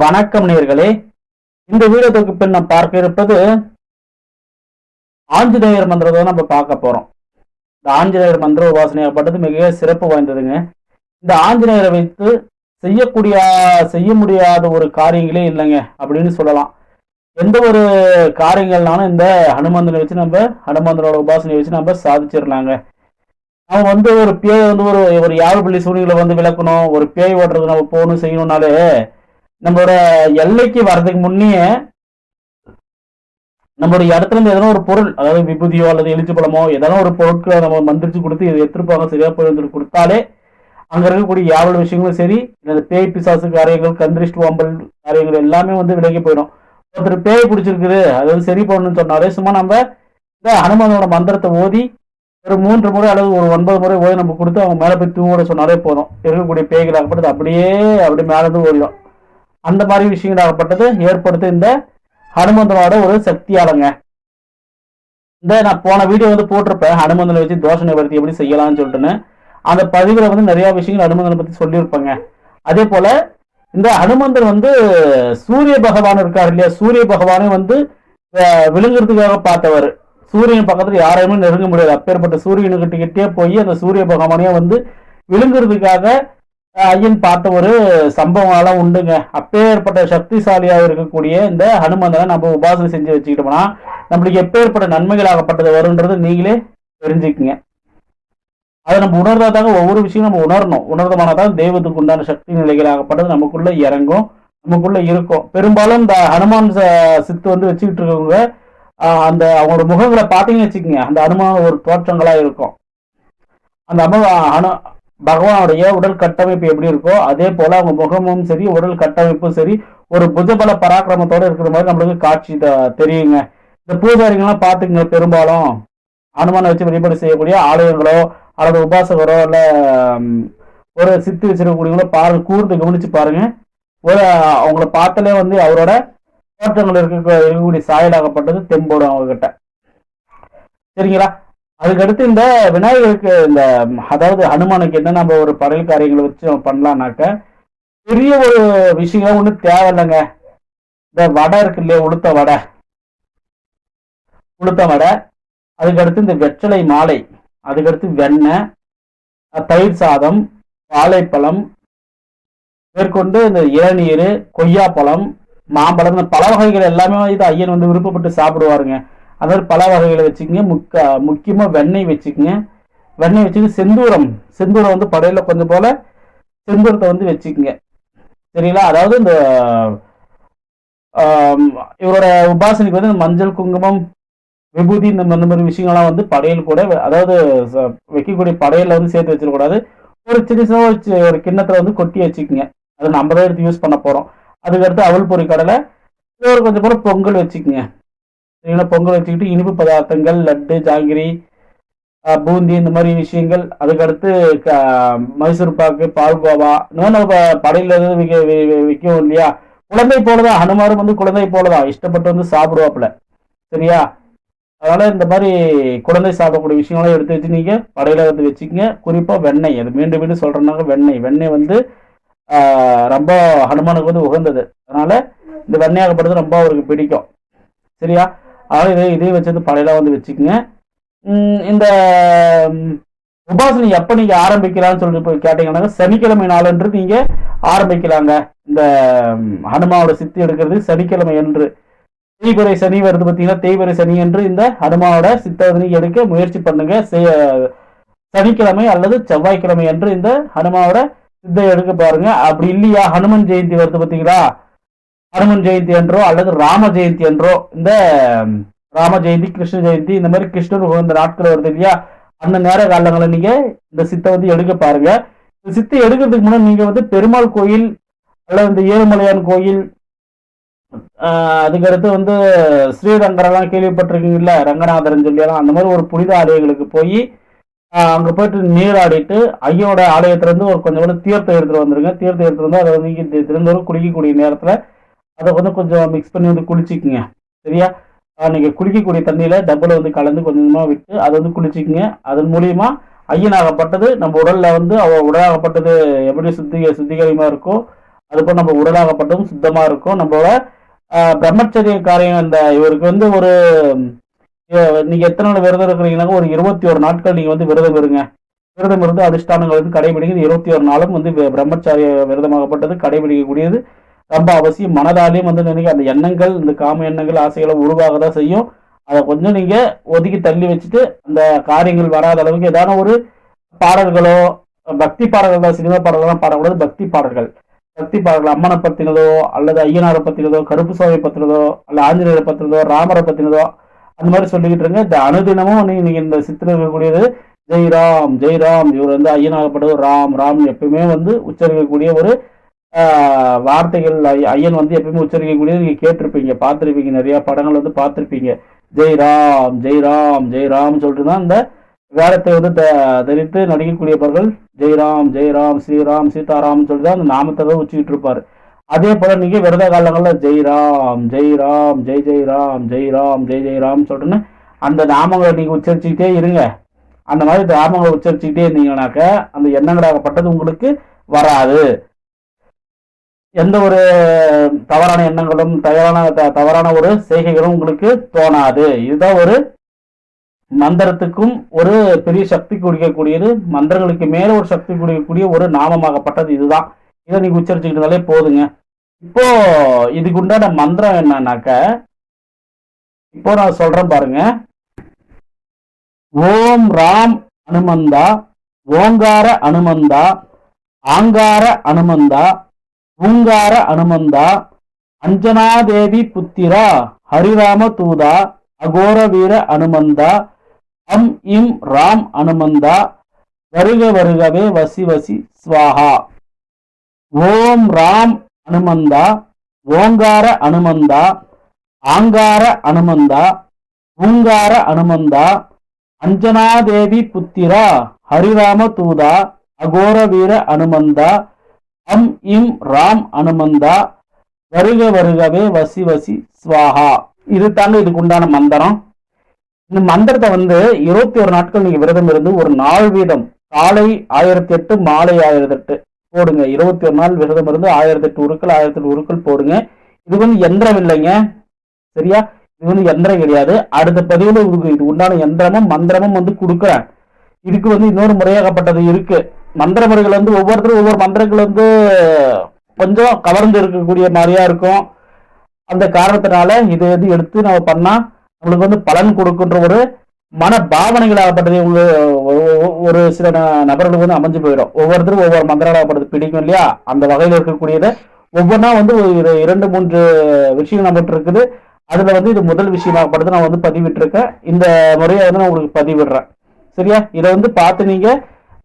வணக்கம் நேயர்களே. இந்த வீடியோ தொகுப்பில் நாம் பார்க்க இருப்பது ஆஞ்சநேயர் மந்திரத்தை நம்ம பார்க்க போறோம். இந்த ஆஞ்சநேயர் மந்திர உபாசனையாகப்பட்டது மிக சிறப்பு வாய்ந்ததுங்க. இந்த ஆஞ்சநேயரை வைத்து செய்ய முடியாத ஒரு காரியங்களே இல்லைங்க அப்படின்னு சொல்லலாம். எந்த ஒரு காரியங்கள்னாலும் இந்த ஹனுமந்தனை வச்சு ஹனுமந்தனோட உபாசனையை வச்சு நம்ம சாதிச்சிடலாங்க. அவன் ஒரு பேய் ஒரு ஒரு யாழ் பள்ளி சூழ்நிலை விளக்கணும், ஒரு பேய் ஓட்டுறது நம்ம போகணும் செய்யணும்னாலே நம்மளோட எல்லைக்கு வர்றதுக்கு முன்னே நம்மளுடைய இடத்துல இருந்து எதனா ஒரு பொருள், அதாவது விபூதியோ அல்லது எலிச்சப்பழமோ எதனா ஒரு பொருட்களை நம்ம மந்திரிச்சு கொடுத்து இதை எடுத்துருப்பாங்க சரியா போய் கொடுத்தாலே அங்க இருக்கக்கூடிய யாவல் விஷயங்களும் சரி, இந்த பேய் பிசாசு காரியங்கள், கந்திரிஷ்டு வம்பல் காரியங்கள் எல்லாமே விலகி போயிடும். ஒருத்தர் பேய் பிடிச்சிருக்குது அது சரி பண்ணணும்னு சொன்னாலே சும்மா நம்ம இந்த ஹனுமனோட மந்திரத்தை ஓதி ஒரு 3 முறை அல்லது ஒரு 9 முறை ஓதி நம்ம கொடுத்து அவங்க மேல போய் தூவோட சொன்னாலே போதும். இருக்கக்கூடிய பேய்களாகப்பட்டது அப்படியே மேல இருந்து ஓடிடும். அந்த மாதிரி விஷயங்களாகப்பட்டது ஏற்படுத்த இந்த ஹனுமந்தனோட ஒரு சக்தியாலங்க. நான் போன வீடியோ போட்டிருப்பேன், ஹனுமந்தனை வச்சு தோஷ நிவர்த்தி எப்படி செய்யலாம்னு சொல்லிட்டுன்னு. அந்த பதிவுல நிறைய விஷயங்கள் ஹனுமந்தனை பத்தி சொல்லியிருப்பாங்க. அதே போல இந்த ஹனுமந்தன் சூரிய பகவான் இருக்காரு இல்லையா, சூரிய பகவானே விழுங்குறதுக்காக பார்த்தவர். சூரியன் பக்கத்துல யாரையுமே நெருங்க முடியாது. அப்பேற்பட்ட சூரியனுக்கிட்டே போய் அந்த சூரிய பகவானே விழுங்குறதுக்காக ஐயன் பார்த்த ஒரு சம்பவம் உண்டுங்க. அப்பேற்பட்ட சக்திசாலியாக இருக்கக்கூடிய இந்த ஹனுமந்தனை நம்ம உபாசனை செஞ்சு வச்சுக்கிட்டோம்னா நம்மளுக்கு எப்பேற்பட்ட நன்மைகளாகப்பட்டது வரும்ன்றது நீங்களே தெரிஞ்சுக்குங்க. அதை நம்ம உணர்றதாங்க ஒவ்வொரு விஷயம் நம்ம உணரணும். உணர்ந்தமானதான் தெய்வத்துக்கு உண்டான சக்தி நிலைகளாகப்பட்டது நமக்குள்ள இறங்கும், நமக்குள்ள இருக்கும். பெரும்பாலும் இந்த ஹனுமான் சித்து வச்சுக்கிட்டு இருக்கவங்க அந்த அவங்களோட முகங்களை பார்த்தீங்கன்னு வச்சுக்கோங்க, அந்த ஹனுமான ஒரு தோற்றங்களா இருக்கும். அந்த பகவானுடைய உடல் கட்டமைப்பு எப்படி இருக்கோ அதே போல அவங்க முகமும் சரி உடல் கட்டமைப்பும் சரி ஒரு புஜபல பராக்கிரமத்தோட இருக்கிற மாதிரி நம்மளுக்கு காட்சி தெரியுங்க. இந்த பூஜாரிகள்லாம் பார்த்துக்குங்க, பெரும்பாலும் ஹனுமானை வச்சு வழிபாடு செய்யக்கூடிய ஆலயங்களோ அல்லது உபாசகரோ இல்ல ஒரு சித்து வச்சிருக்கக்கூடியவங்களோ பாருங்க, கூர்ந்து கவனிச்சு பாருங்க. அவங்கள பார்த்தாலே அவரோட தோற்றங்கள் இருக்கக்கூடிய சாயலாகப்பட்டது தெம்போடும் அவங்க கிட்ட. சரிங்களா? அதுக்கடுத்து இந்த விநாயகருக்கு அதாவது ஹனுமானுக்கு என்ன நம்ம ஒரு படையல் காரியங்களை வச்சு நம்ம பண்ணலாம்னாக்க பெரிய ஒரு விஷயம் ஒன்றும் தேவையில்லைங்க. இந்த வடை இருக்கு இல்லையா, உளுத்த வடை, அதுக்கடுத்து இந்த வெற்றிலை மாலை, அதுக்கடுத்து வெண்ணெய், தயிர் சாதம், வாழைப்பழம், மேற்கொண்டு இந்த இளநீர், கொய்யாப்பழம், மாம்பழம், இந்த பல வகைகள் எல்லாமே ஐயன் விருப்பப்பட்டு சாப்பிடுவாருங்க. அதாவது பல வகைகளை வச்சுக்கோங்க. முக்கியமா வெண்ணெய் வச்சுக்கோங்க. வெண்ணெய் வச்சுட்டு செந்தூரம் படையில கொஞ்சம் போல செந்தூரத்தை வச்சுக்கோங்க. சரிங்களா? அதாவது இந்த இவரோட உபாசனைக்கு மஞ்சள், குங்குமம், விபூதி இந்த மாதிரி விஷயங்கள்லாம் படையல் கூட, அதாவது வைக்கக்கூடிய படையல சேர்த்து வச்சிடக்கூடாது. ஒரு சின்ன ஒரு கிண்ணத்துல கொட்டி வச்சுக்கோங்க. அதை நம்ம தான் எடுத்து யூஸ் பண்ண போறோம். அதுக்கடுத்து அவல் பொரி கடலை, ஒரு கொஞ்சம் போல பொங்கல் வச்சுக்கோங்க. பொங்கல் வச்சுக்கிட்டு இனிப்பு பதார்த்தங்கள், லட்டு, ஜாங்கிரி, பூந்தி இந்த மாதிரி விஷயங்கள், அதுக்கடுத்து மைசூர் பாக்கு, பால்கோவா, இன்னும் நம்ம படையில விற்கும் இல்லையா. குழந்தை போலதான் ஹனுமாரும் குழந்தை போலதான் இஷ்டப்பட்டு சாப்பிடுவாப்புல. சரியா? அதனால இந்த மாதிரி குழந்தை சாப்பிடக்கூடிய விஷயங்களாம் எடுத்து வச்சு நீங்க படையில வச்சுக்கோங்க. குறிப்பா வெண்ணெய், அது மீண்டும் மீண்டும் சொல்றேன்னாக்க வெண்ணெய் ரொம்ப ஹனுமானுக்கு உகந்தது. அதனால இந்த வெண்ணெயாகப்படுறது ரொம்ப அவருக்கு பிடிக்கும். சரியா? அதாவது இதே வச்சு படையில வச்சுக்கோங்க. இந்த உபாசனை எப்ப நீங்க ஆரம்பிக்கலாம்னு சொல்லிட்டு போய் கேட்டீங்கன்னா சனிக்கிழமை நாளன்று நீங்க ஆரம்பிக்கலாங்க. இந்த ஹனுமாவோட சித்தி எடுக்கிறது சனிக்கிழமை என்று. தேய்பிறை சனி வருது பார்த்தீங்கன்னா, தேய்பிறை சனி என்று இந்த ஹனுமாவோட சித்தை நீங்க எடுக்க முயற்சி பண்ணுங்க. சனிக்கிழமை அல்லது செவ்வாய்க்கிழமை என்று இந்த ஹனுமாவோட சித்தை எடுக்க பாருங்க. அப்படி இல்லையா, ஹனுமன் ஜெயந்தி வருது பார்த்தீங்களா, ஹனுமன் ஜெயந்தி என்றோ அல்லது ராம ஜெயந்தி என்றோ, இந்த ராம ஜெயந்தி, கிருஷ்ண ஜெயந்தி, இந்த மாதிரி கிருஷ்ணர் இந்த நாட்கள் வருது இல்லையா, அந்த நேர காலங்களை நீங்க இந்த சித்தை எடுக்க பாருங்க. இந்த சித்தை எடுக்கிறதுக்கு முன்னாடி நீங்க பெருமாள் கோயில் அல்லது இந்த ஏழுமலையான் கோயில், அதுக்கடுத்து ஸ்ரீரங்கரெல்லாம் கேள்விப்பட்டிருக்கீங்கல்ல, ரங்கநாதரன் சொல்லியெல்லாம், அந்த மாதிரி ஒரு புனித ஆலயங்களுக்கு போய் அங்க போயிட்டு நீராடிட்டு ஐயோட ஆலயத்துல ஒரு கொஞ்சம் தீர்த்தம் எடுத்துட்டு வந்துருங்க. தீர்த்தம் எடுத்துட்டு வந்து அதை நீங்க தினந்தோறும் குளிக்கக்கூடிய நேரத்துல அதை கொஞ்சம் மிக்ஸ் பண்ணி குளிச்சுக்குங்க. சரியா? நீங்க குளிக்கக்கூடிய தண்ணியில டப்புல கலந்து கொஞ்சமா விட்டு அதை குளிச்சுக்குங்க. அதன் மூலியமா ஐயனாகப்பட்டது நம்ம உடல்ல அவ உடலாகப்பட்டது எப்படி சுத்திகரமா இருக்கோ அதுபோல் நம்ம உடலாகப்பட்டதும் சுத்தமா இருக்கும். நம்மளோட பிரம்மச்சரிய காரியம் இந்த இவருக்கு வந்து ஒரு நீங்க எத்தனை நாள் விரதம் இருக்கிறீங்கன்னாக்க ஒரு 21 நாட்கள் நீங்க வந்து விரதம் இருங்க. விரதம் இருந்து அதிஷ்டானங்கள் வந்து கடைபிடிக்கிறது 21 நாளும் வந்து பிரம்மச்சாரிய விரதமாகப்பட்டது கடைபிடிக்கக்கூடியது ரொம்ப அவசியம். மனதாலையும் வந்து நினைக்க அந்த எண்ணங்கள், இந்த காம எண்ணங்கள், ஆசைகளை உருவாக தான் செய்யும். அதை கொஞ்சம் நீங்க ஒதுக்கி தள்ளி வச்சுட்டு அந்த காரியங்கள் வராத அளவுக்கு ஏதான ஒரு பாடல்களோ, பக்தி பாடல்கள் தான், சினிமா பாடல்கள்லாம் பாடக்கூடாது, பக்தி பாடல்கள். பக்தி பாடல்கள் அம்மனை பத்தினதோ அல்லது ஐயனாரை பத்தினதோ, கருப்பு சுவாமி பத்தினதோ, அல்ல ஆஞ்சநேயரை பத்தினதோ, ராமரை பத்தினதோ அந்த மாதிரி சொல்லிக்கிட்டு இருங்க. இந்த அனுதினமும் நீங்க இந்த சித்திரம் இருக்கக்கூடியது ஜெய்ராம் ஜெய்ராம், இவர் வந்து ஐயனாகப்பட்டது ராம் ராம் எப்பயுமே வந்து உச்சரிக்கக்கூடிய ஒரு வார்த்தைகள். ஐயன் வந்து எப்பயுமே உச்சரிக்கக்கூடியது நீங்க கேட்டிருப்பீங்க, பார்த்துருப்பீங்க, நிறைய படங்கள் வந்து பார்த்துருப்பீங்க. ஜெய்ராம் ஜெய்ராம் ஜெய்ராம் சொல்லிட்டு தான் இந்த வேடத்தை வந்து தரித்து நடிக்கக்கூடியவர்கள் ஜெய்ராம் ஜெய்ராம் ஸ்ரீராம் சீதாராம் சொல்லிட்டு தான் அந்த நாமத்தை தான் உச்சிக்கிட்டு இருப்பாரு. அதே போல நீங்க விரத காலங்களில் ஜெய்ராம் ஜெய்ராம் ஜெய் ஜெய்ராம் ஜெய்ராம் ஜெய் ஜெய்ராம் சொல்லிட்டுன்னு அந்த நாமங்களை நீங்க உச்சரிச்சுக்கிட்டே இருங்க. அந்த மாதிரி நாமங்களை உச்சரிச்சுக்கிட்டே இருந்தீங்கன்னாக்க அந்த எண்ணங்களாகப்பட்டது உங்களுக்கு வராது. எந்த ஒரு தவறான எண்ணங்களும் தவறான ஒரு செய்கைகளும் உங்களுக்கு தோணாது. இதுதான் ஒரு மந்திரத்துக்கும் ஒரு பெரிய சக்தி குடிக்கக்கூடியது, மந்திரங்களுக்கு மேல ஒரு சக்தி குடிக்கக்கூடிய ஒரு நாமமாகப்பட்டது இதுதான். இதை நீங்க உச்சரிச்சுக்கிட்டாலே போதுங்க. இப்போ இதுக்கு உண்டான மந்திரம் என்னன்னாக்க, இப்போ நான் சொல்றேன் பாருங்க. ஓம் ராம் அனுமந்தா, ஓங்கார அனுமந்தா, ஆங்கார அனுமந்தா, பூங்கார அனுமந்தா, அஞ்சனாதேவி புத்திரா, ஹரிராம தூதா, அகோர வீர அனுமந்தா, அம் இம் ராம் அனுமந்தா, வருக வருகவே வசி வசி ஸ்வாஹா. ஓம் ராம் அனுமந்தா, ஓங்கார அனுமந்தா, ஆங்கார அனுமந்தா, பூங்கார அனுமந்தா, அஞ்சனாதேவி புத்திரா, ஹரிராம தூதா, அகோர வீர அனுமந்தா, அம் இம் ராம் அனுமந்தா, வருக வருகவே வசி வசி ஸ்வாஹா. இது தாங்க இதுக்கு உண்டான மந்திரம். இந்த மந்திரத்தை வந்து 21 நாட்கள் நீங்க விரதம் இருந்து ஒரு நாள் வீதம் காலை 1008 மாலை 1008 போடுங்க. 21 நாள் விரதம் இருந்து 1008 உருக்கள் 1008 உருக்கள் போடுங்க. இது வந்து எந்திரம் இல்லைங்க, சரியா? இது வந்து எந்திரம் கிடையாது. அடுத்த பதிவுல இது உண்டான எந்திரமும் மந்திரமும் வந்து கொடுக்குறேன். இதுக்கு வந்து இன்னொரு முறையாகப்பட்டது இருக்கு. மந்திர முறைகள் வந்து ஒவ்வொருத்தரும் ஒவ்வொரு மந்திரங்கள் வந்து கொஞ்சம் கவர்ந்து இருக்கக்கூடிய மாதிரியா இருக்கும். அந்த காரணத்தினால இதை வந்து எடுத்து நம்ம பண்ணா நம்மளுக்கு வந்து பலன் கொடுக்கின்ற ஒரு மன பாவனைகளாகப்பட்டது ஒரு சில நபர்களுக்கு வந்து அமைஞ்சு போயிடும். ஒவ்வொருத்தரும் ஒவ்வொரு மந்திரங்களாகப்பட்டது பிடிக்கும் இல்லையா? அந்த வகையில் இருக்கக்கூடியதை ஒவ்வொன்றா வந்து ஒரு 2-3 விஷயம் நம்மகிட்ட இருக்குது. அதுல வந்து இது முதல் விஷயமாகப்படுது நான் வந்து பதிவிட்டிருக்கேன். இந்த முறையை வந்து நான் உங்களுக்கு பதிவிடுறேன், சரியா? இதை வந்து பார்த்து நீங்க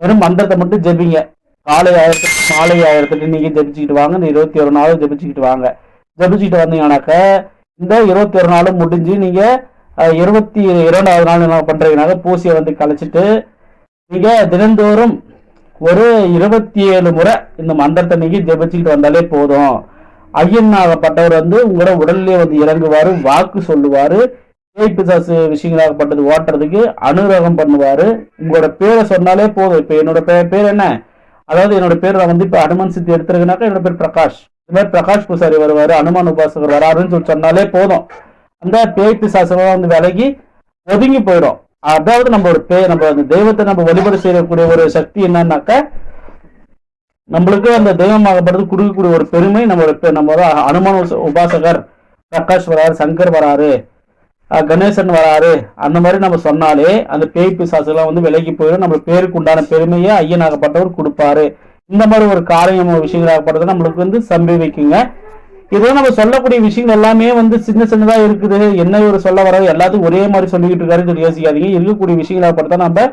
வெறும் மந்திரத்தை மட்டும் ஜெபிங்க. காலை 1008 மாலை 1008 நீங்க ஜெபிச்சுக்கிட்டு வாங்க. இந்த 21 நாளும் ஜெபிச்சுக்கிட்டு வாங்க. ஜெபிச்சுக்கிட்டு வந்தீங்கன்னாக்க இந்த 21 நாளும் முடிஞ்சு நீங்க 22வது நாள் என்ன பண்றீங்கன்னாக்க பூசியை வந்து கழிச்சிட்டு நீங்க தினந்தோறும் ஒரு 27 முறை இந்த மந்திரத்தை நீங்க ஜெபிச்சுக்கிட்டு வந்தாலே போதும். ஐயனாகப்பட்டவர் வந்து உங்களோட உடல்லே வந்து இறங்குவாரு, வாக்கு சொல்லுவாரு, பேய் பிசாசு விஷயங்களாகப்பட்டது ஓட்டுறதுக்கு அனுகிரகம் பண்ணுவாரு. உங்களோட பேரை சொன்னாலே போதும். இப்ப என்னோட பேர் என்ன, அதாவது என்னோட பேர் நான் வந்து இப்ப அனுமன் சித்தி எடுத்துருக்கனாக்கா என்னோட பேர் பிரகாஷ். இந்த மாதிரி பிரகாஷ் பூசாரி வருவாரு, அனுமான் உபாசகர் வராருன்னு சொல்லி சொன்னாலே போதும். அந்த பேய் பிசாசெல்லாம் வந்து விலகி ஒதுங்கி போயிடும். அதாவது நம்ம ஒரு நம்ம அந்த தெய்வத்தை நம்ம வழிபாடு செய்யக்கூடிய ஒரு சக்தி என்னன்னாக்க, நம்மளுக்கு அந்த தெய்வமாகப்படுறது கொடுக்கக்கூடிய ஒரு பெருமை நம்ம அனுமான் உபாசகர் பிரகாஷ் வராரு, சங்கர் வராரு, கணேசன் வராரு, அந்த மாதிரி நம்ம சொன்னாலே அந்த பேய் பிசாசுலாம் வந்து விலகி போயிடும். நம்ம பேருக்கு உண்டான பெருமையை ஐயனாகப்பட்டவர் கொடுப்பாரு. இந்த மாதிரி ஒரு காரியம் விஷயங்களாகப்பட்டது நம்மளுக்கு வந்து சம்பவிக்குங்க. இதெல்லாம் நம்ம சொல்லக்கூடிய விஷயங்கள் எல்லாமே வந்து சின்ன சின்னதா இருக்குது. என்ன ஒரு சொல்ல வர எல்லாத்துக்கும் ஒரே மாதிரி சொல்லிக்கிட்டு இருக்காருன்னு யோசிக்காதீங்க. இருக்கக்கூடிய விஷயங்களாகப்பட்டா நம்ம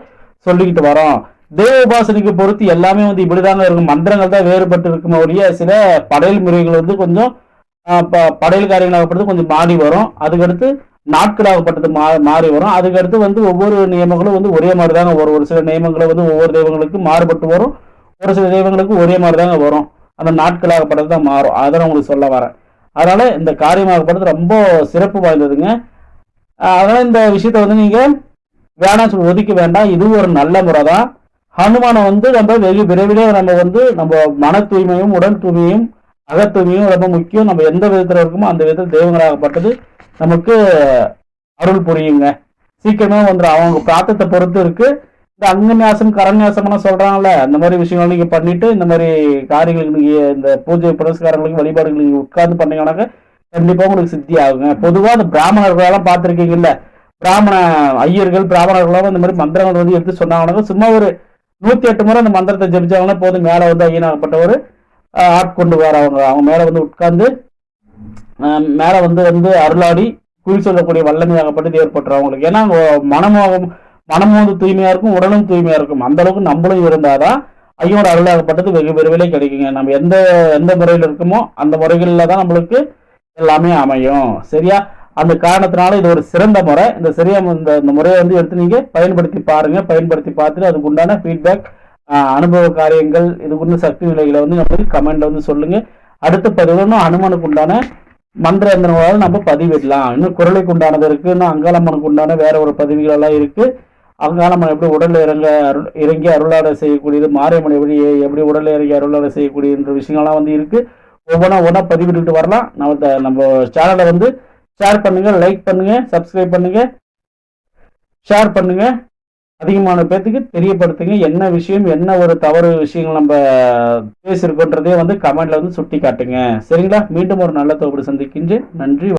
சொல்லிக்கிட்டு வரோம். தேவ உபாசனைக்கு பொறுத்து எல்லாமே வந்து இப்படிதாங்க இருக்கும். மந்திரங்கள் தான் வேறுபட்டு இருக்கும் ஒழிய சில படையல் முறைகள் வந்து கொஞ்சம் படையல் காரியங்களாகப்பட்டது கொஞ்சம் மாறி வரும். அதுக்கடுத்து நாட்களாகப்பட்டது மாறி வரும். அதுக்கடுத்து வந்து ஒவ்வொரு நியமங்களும் வந்து ஒரே மாதிரி தாங்க வரும். ஒரு சில நியமங்களை வந்து ஒவ்வொரு தெய்வங்களுக்கு மாறுபட்டு வரும், ஒரு சில தெய்வங்களுக்கு ஒரே மாதிரி தாங்க வரும். அந்த நாட்களாகப்பட்டது தான் மாறும். அதான் உங்களுக்கு சொல்ல வரேன். அதனால இந்த காரியமாகப்பட்டது ரொம்ப சிறப்பு வாய்ந்ததுங்க. அதனால இந்த விஷயத்த வந்து நீங்க வேணாம் சொல்லி ஒதுக்க வேண்டாம். இது ஒரு நல்ல முறை தான். ஹனுமானை வந்து நம்ம வெகு விரைவிலே நம்ம வந்து நம்ம மன தூய்மையும் உடல் தூய்மையும் அகத்தூய்மையும் ரொம்ப முக்கியம். நம்ம எந்த விதத்துல இருக்குமோ அந்த விதத்தில் தெய்வங்களாகப்பட்டது நமக்கு அருள் புரியுங்க. சீக்கிரமே வந்துடும். அவங்க பிரார்த்தத்தை பொறுத்து இருக்கு. இந்த அங்கநியாசம் கரநியாசம்னு சொல்றாங்கல்ல, அந்த மாதிரி விஷயங்கள் நீங்க பண்ணிட்டு இந்த மாதிரி காரியங்களுக்கு நீங்க இந்த பூஜை புனஸ்காரங்களுக்கு வழிபாடுகள் நீங்க உட்கார்ந்து பண்ணீங்கன்னாக்க கண்டிப்பா உங்களுக்கு சித்தி ஆகுங்க. பொதுவா அந்த பிராமணர்களெல்லாம் பார்த்துருக்கீங்கல்ல, பிராமண ஐயர்கள் பிராமணர்களாம் இந்த மாதிரி மந்திரங்கள் வந்து எடுத்து சொன்னாங்கன்னாக்க சும்மா ஒரு 108 முறை அந்த மந்திரத்தை ஜபிச்சாங்கன்னா போதும், மேல வந்து ஐயனாகப்பட்டவர் ஆட்கொண்டு வர அவங்க மேல வந்து உட்கார்ந்து மேல வந்து வந்து அருளாடி குறி சொல்லக்கூடிய வல்லமையாகப்பட்டது ஏற்பட்டுரும் அவங்களுக்கு. ஏன்னா மனமும் வந்து தூய்மையா இருக்கும், உடலும் தூய்மையா இருக்கும். அந்த அளவுக்கு நம்மளும் இருந்தாதான் ஐயோட அருளாகப்பட்டது வெகு விரைவிலே கிடைக்குங்க. நம்ம எந்த எந்த முறையில் இருக்குமோ அந்த முறைகளில் தான் நம்மளுக்கு எல்லாமே அமையும். சரியா? அந்த காரணத்தினால இது ஒரு சிறந்த முறை. இந்த சரியா இந்த முறையை வந்து எடுத்து நீங்க பயன்படுத்தி பாருங்க. பயன்படுத்தி பார்த்துட்டு அதுக்கு உண்டான ஃபீட்பேக், அனுபவ காரியங்கள், இதுக்குள்ள சக்தி நிலைகளை வந்து நம்மளுக்கு கமெண்ட் வந்து சொல்லுங்க. அடுத்த பதிவுன்னு அனுமனுக்கு உண்டான மந்திர எந்திரங்களால் நம்ம பதிவிடலாம். இன்னும் குரலுக்கு உண்டானது இருக்கு, இன்னும் அங்காளம்மனுக்கு உண்டான வேற ஒரு பதிவுகள் எல்லாம் இருக்கு. அங்காளம்மன் எப்படி உடல்ல இறங்கி அருளாட செய்யக்கூடியது, மாரியம்மன் எப்படி உடல்ல இறங்கி அருளாட செய்யக்கூடிய விஷயங்கள்லாம் வந்து இருக்கு. ஒவ்வொன்றா பதிவிட்டு வரலாம். நம்ம சேனலை வந்து ஷேர் பண்ணுங்க, லைக் பண்ணுங்க, சப்ஸ்கிரைப் பண்ணுங்க, ஷேர் பண்ணுங்க. அதிகமான பேத்துக்கு தெரியப்படுத்துங்க. என்ன விஷயம், என்ன ஒரு தவறு விஷயங்கள் நம்ம பேசியிருக்கோன்றதே வந்து கமெண்ட்ல வந்து சுட்டி காட்டுங்க. சரிங்களா? மீண்டும் ஒரு நல்ல தொகுப்பு சந்திக்கின்றேன். நன்றி.